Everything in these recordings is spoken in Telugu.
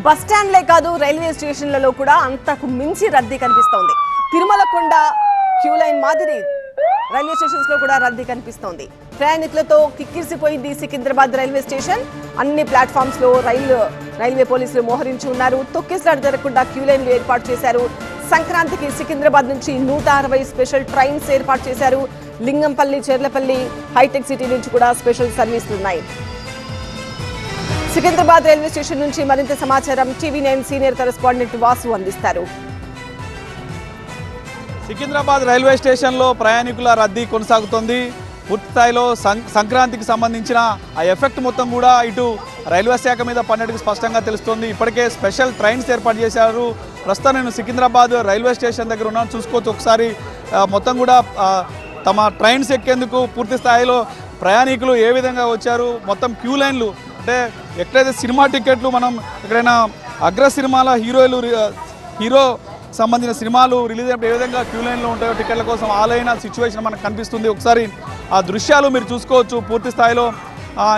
బస్టాండ్లే కాదు రైల్వే స్టేషన్లలో కూడా అంతకు మించి రద్దీ కనిపిస్తోంది. తిరుమలకొండ క్యూ లైన్ మాదిరి రైల్వే స్టేషన్స్ లో కూడా రద్దీ కనిపిస్తోంది. ప్రయాణికులతో కిక్కిరిసిపోయింది సికింద్రాబాద్ రైల్వే స్టేషన్. అన్ని ప్లాట్ఫామ్స్ లో రైల్వే పోలీసులు మోహరించి ఉన్నారు. తొక్కిసలాట జరగకుండా క్యూ లైన్లు ఏర్పాటు చేశారు. సంక్రాంతికి సికింద్రాబాద్ నుంచి 160 స్పెషల్ ట్రైన్స్ ఏర్పాటు చేశారు. లింగంపల్లి, చెర్లపల్లి, హైటెక్ సిటీ నుంచి కూడా స్పెషల్ సర్వీసులు ఉన్నాయి. సికింద్రాబాద్ రైల్వే స్టేషన్ నుంచి మరింత సమాచారం TV9 సీనియర్ కరెస్పాండెంట్ వాసు అందిస్తారు. సికింద్రాబాద్ రైల్వే స్టేషన్లో ప్రయాణికుల రద్దీ కొనసాగుతోంది. పూర్తి స్థాయిలో సంక్రాంతికి సంబంధించిన ఆ ఎఫెక్ట్ మొత్తం కూడా ఇటు రైల్వే శాఖ మీద పన్నట్టుకు స్పష్టంగా తెలుస్తోంది. ఇప్పటికే స్పెషల్ ట్రైన్స్ ఏర్పాటు చేశారు. ప్రస్తుతం నేను సికింద్రాబాద్ రైల్వే స్టేషన్ దగ్గర ఉన్నాను. చూసుకోవచ్చు ఒకసారి మొత్తం కూడా తమ ట్రైన్స్ ఎక్కేందుకు పూర్తి స్థాయిలో ప్రయాణికులు ఏ విధంగా వచ్చారు. మొత్తం క్యూ లైన్లు అంటే ఎక్కడైతే సినిమా టికెట్లు మనం ఎక్కడైనా అగ్ర సినిమాల హీరో సంబంధించిన సినిమాలు రిలీజ్ అయినప్పుడు ఏ విధంగా క్యూ లైన్లో ఉంటాయో టికెట్ల కోసం ఆలైన సిచ్యువేషన్ మనకు కనిపిస్తుంది. ఒకసారి ఆ దృశ్యాలు మీరు చూసుకోవచ్చు. పూర్తి స్థాయిలో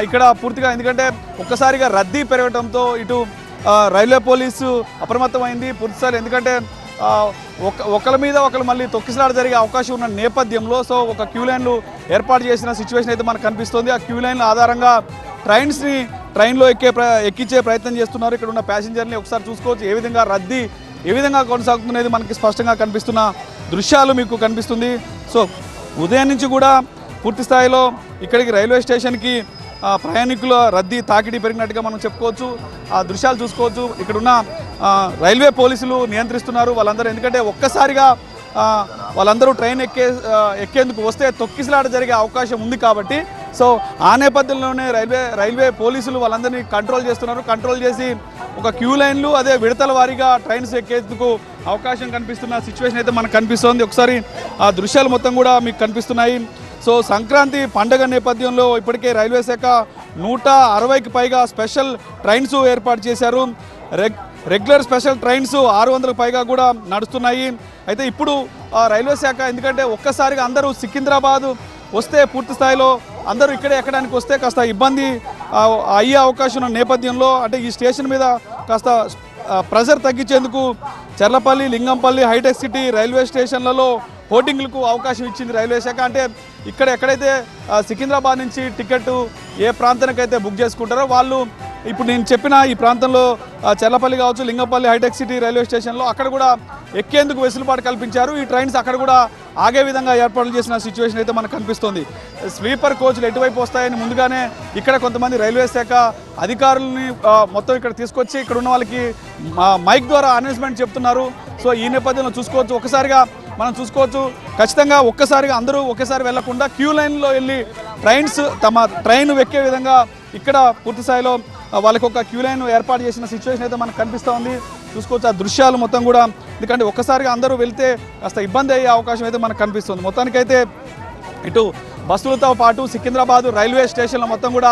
ఇక్కడ పూర్తిగా ఎందుకంటే ఒక్కసారిగా రద్దీ పెరగడంతో ఇటు రైల్వే పోలీసు అప్రమత్తమైంది పూర్తి స్థాయిలో. ఎందుకంటే ఒకరి మీద ఒకరు మళ్ళీ తొక్కిసలాట జరిగే అవకాశం ఉన్న నేపథ్యంలో ఒక క్యూ లైన్లు ఏర్పాటు చేసిన సిచ్యువేషన్ అయితే మనకు కనిపిస్తుంది. ఆ క్యూ లైన్ల ఆధారంగా ట్రైన్లో ఎక్కించే ప్రయత్నం చేస్తున్నారు. ఇక్కడ ఉన్న ప్యాసింజర్ని ఒకసారి చూసుకోవచ్చు. రద్దీ ఏ విధంగా కొనసాగుతున్నది మనకి స్పష్టంగా కనిపిస్తున్న దృశ్యాలు మీకు కనిపిస్తుంది. ఉదయం నుంచి కూడా పూర్తి స్థాయిలో ఇక్కడికి రైల్వే స్టేషన్కి ప్రయాణికుల రద్దీ తాకిడి పెరిగినట్టుగా మనం చెప్పుకోవచ్చు. ఆ దృశ్యాలు చూసుకోవచ్చు. ఇక్కడున్న రైల్వే పోలీసులు నియంత్రిస్తున్నారు వాళ్ళందరూ. ఎందుకంటే ఒక్కసారిగా వాళ్ళందరూ ట్రైన్ ఎక్కేందుకు వస్తే తొక్కిసలాట జరిగే అవకాశం ఉంది కాబట్టి ఆ నేపథ్యంలోనే రైల్వే పోలీసులు వాళ్ళందరినీ కంట్రోల్ చేస్తున్నారు. కంట్రోల్ చేసి ఒక క్యూ లైన్లు అదే విడతల వారీగా ట్రైన్స్ ఎక్కేందుకు అవకాశం కనిపిస్తున్న సిచ్యువేషన్ అయితే మనకు కనిపిస్తుంది. ఒకసారి ఆ దృశ్యాలు మొత్తం కూడా మీకు కనిపిస్తున్నాయి. సంక్రాంతి పండుగ నేపథ్యంలో ఇప్పటికే రైల్వే శాఖ 160కి పైగా స్పెషల్ ట్రైన్స్ ఏర్పాటు చేశారు. రెగ్యులర్ స్పెషల్ ట్రైన్స్ 600కు పైగా కూడా నడుస్తున్నాయి. అయితే ఇప్పుడు రైల్వే శాఖ ఎందుకంటే ఒక్కసారిగా అందరూ సికింద్రాబాద్ వస్తే పూర్తి స్థాయిలో అందరూ ఇక్కడే ఎక్కడానికి వస్తే కాస్త ఇబ్బంది అయ్యే అవకాశం ఉన్న నేపథ్యంలో అంటే ఈ స్టేషన్ మీద కాస్త ప్రెజర్ తగ్గించేందుకు చెర్లపల్లి, లింగంపల్లి, హైటెక్ సిటీ రైల్వే స్టేషన్లలో హోర్డింగ్లకు అవకాశం ఇచ్చింది రైల్వే శాఖ. అంటే ఎక్కడైతే సికింద్రాబాద్ నుంచి టికెట్ ఏ ప్రాంతానికైతే బుక్ చేసుకుంటారో వాళ్ళు ఇప్పుడు నేను చెప్పిన ఈ ప్రాంతంలో చెర్లపల్లి కావచ్చు, లింగంపల్లి, హైటెక్ సిటీ రైల్వే స్టేషన్లో అక్కడ కూడా ఎక్కేందుకు వెసులుబాటు కల్పించారు. ఈ ట్రైన్స్ అక్కడ కూడా ఆగే విధంగా ఏర్పాట్లు చేసిన సిచ్యువేషన్ అయితే మనకు కనిపిస్తుంది. స్లీపర్ కోచ్లు ఎటువైపు వస్తాయని ముందుగానే ఇక్కడ కొంతమంది రైల్వే శాఖ అధికారులని మొత్తం ఇక్కడ తీసుకొచ్చి ఇక్కడ ఉన్న వాళ్ళకి మైక్ ద్వారా అనౌన్స్మెంట్ చెప్తున్నారు. ఈ నేపథ్యంలో చూసుకోవచ్చు. ఒకసారిగా మనం చూసుకోవచ్చు. ఖచ్చితంగా ఒక్కసారిగా అందరూ ఒకేసారి వెళ్లకుండా క్యూ లైన్లో వెళ్ళి తమ ట్రైన్ ఎక్కే విధంగా ఇక్కడ పూర్తి స్థాయిలో వాళ్ళకి ఒక క్యూ లైన్ ఏర్పాటు చేసిన సిచ్యువేషన్ అయితే మనకు కనిపిస్తూ ఉంది. చూసుకోవచ్చు ఆ దృశ్యాలు మొత్తం కూడా. ఎందుకంటే ఒక్కసారిగా అందరూ వెళ్తే కాస్త ఇబ్బంది అయ్యే అవకాశం అయితే మనకు కనిపిస్తుంది. మొత్తానికైతే ఇటు బస్సులతో పాటు సికింద్రాబాద్ రైల్వే స్టేషన్లో మొత్తం కూడా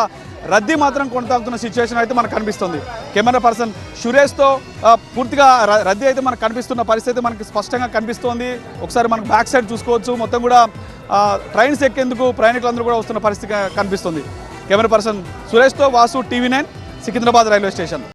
రద్దీ మాత్రం కొనసాగుతున్న సిచ్యువేషన్ అయితే మనకు కనిపిస్తుంది. కెమెరా పర్సన్ సురేష్తో పూర్తిగా రద్దీ అయితే మనకు కనిపిస్తున్న పరిస్థితి మనకి స్పష్టంగా కనిపిస్తోంది. ఒకసారి మనకు బ్యాక్ సైడ్ చూసుకోవచ్చు. మొత్తం కూడా ట్రైన్స్ ఎక్కేందుకు ప్రయాణికులందరూ కూడా వస్తున్న పరిస్థితి కనిపిస్తుంది. కెమెరా పర్సన్ సురేష్తో Vasu, TV9 Secunderabad railway station.